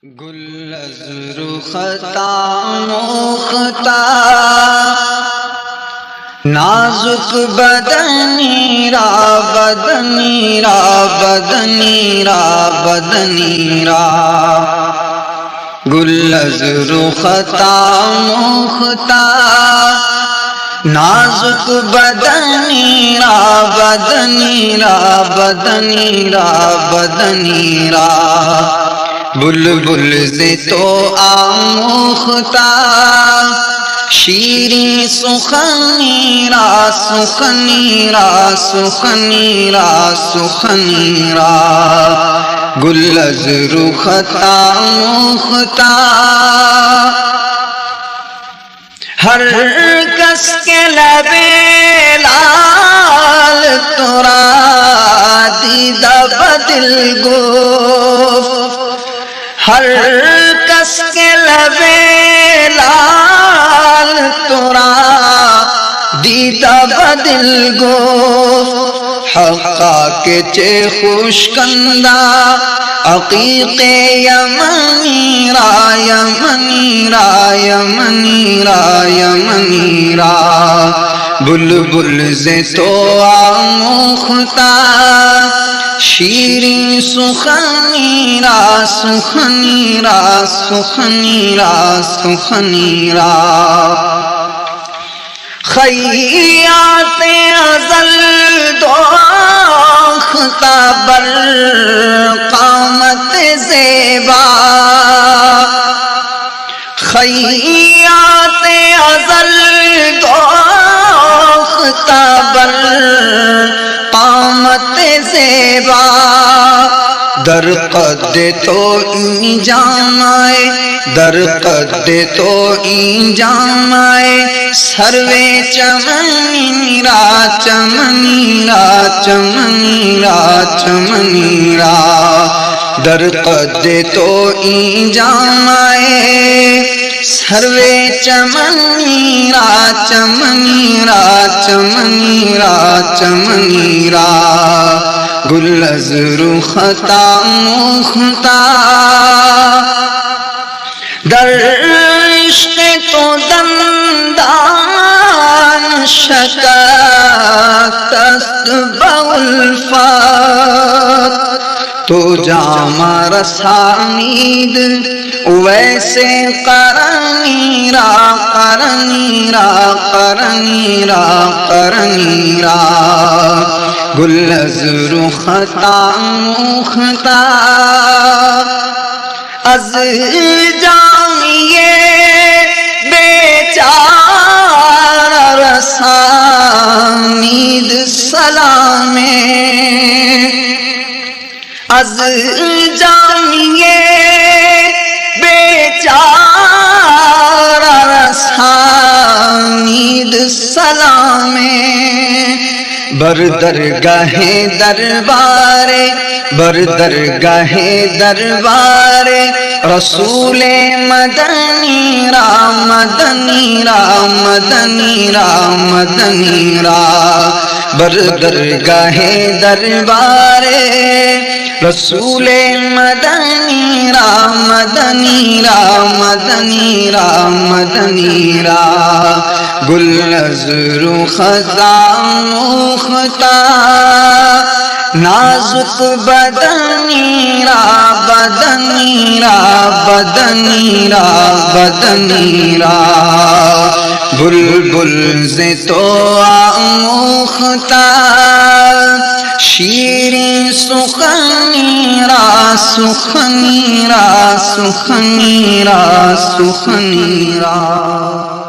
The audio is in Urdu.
گل از رختا مختار نازک بدنی را بدنی را بدنی را بدنی را گل از رختا مختار نازک بدنی را بدنی را بدنی را بدنی را بلبل سے تو آموختا شیریں سخنی را سخنی را سخنی را سخنی را گل از رختا مختار ہر کس کے لب لال ترا دیدہ بدل گفت ہر کس کے لب لال ترا دیدہ بدل گفت حقا کے چے خوش کندہ عقیق یمنی را یمنی را یمنی را یمنی را بلبل سے تو آموختا شیریں سخنی را سخنی را سخنی را سخنی را خیات ازل دوختا بر قامت زیبا خیات ازل دوختا بر قامت زیبا در قد تو این جامائے در قد تو این جامائے سروے چمنی را چمنی را چمنی را چمنی را در قد تو این جامائے سروے چمنی را چمنی را چمنی را چمنی را گل از رختا مختار در عشق تو دندان شکست بالفات تو جام رسانید ویسے قرنی را قرنی را قرنی را قرنی را گل از رختا مختار از جامیے بیچارہ رسانید سلام از جامیے بیچارہ رسانید سلام بر درگاہ دربار بر درگاہ دربار رسول مدنی را مدنی را مدنی را مدنی را بر درگاہ دربار رسول مدنی را مدنی را مدنی را مدنی را گل از رختا مختار نازک بدنی را بدنی را بدنی را بدنی را بلبل سے تو آموختا شیریں سخنی را سخنی را سخنی را سخنی را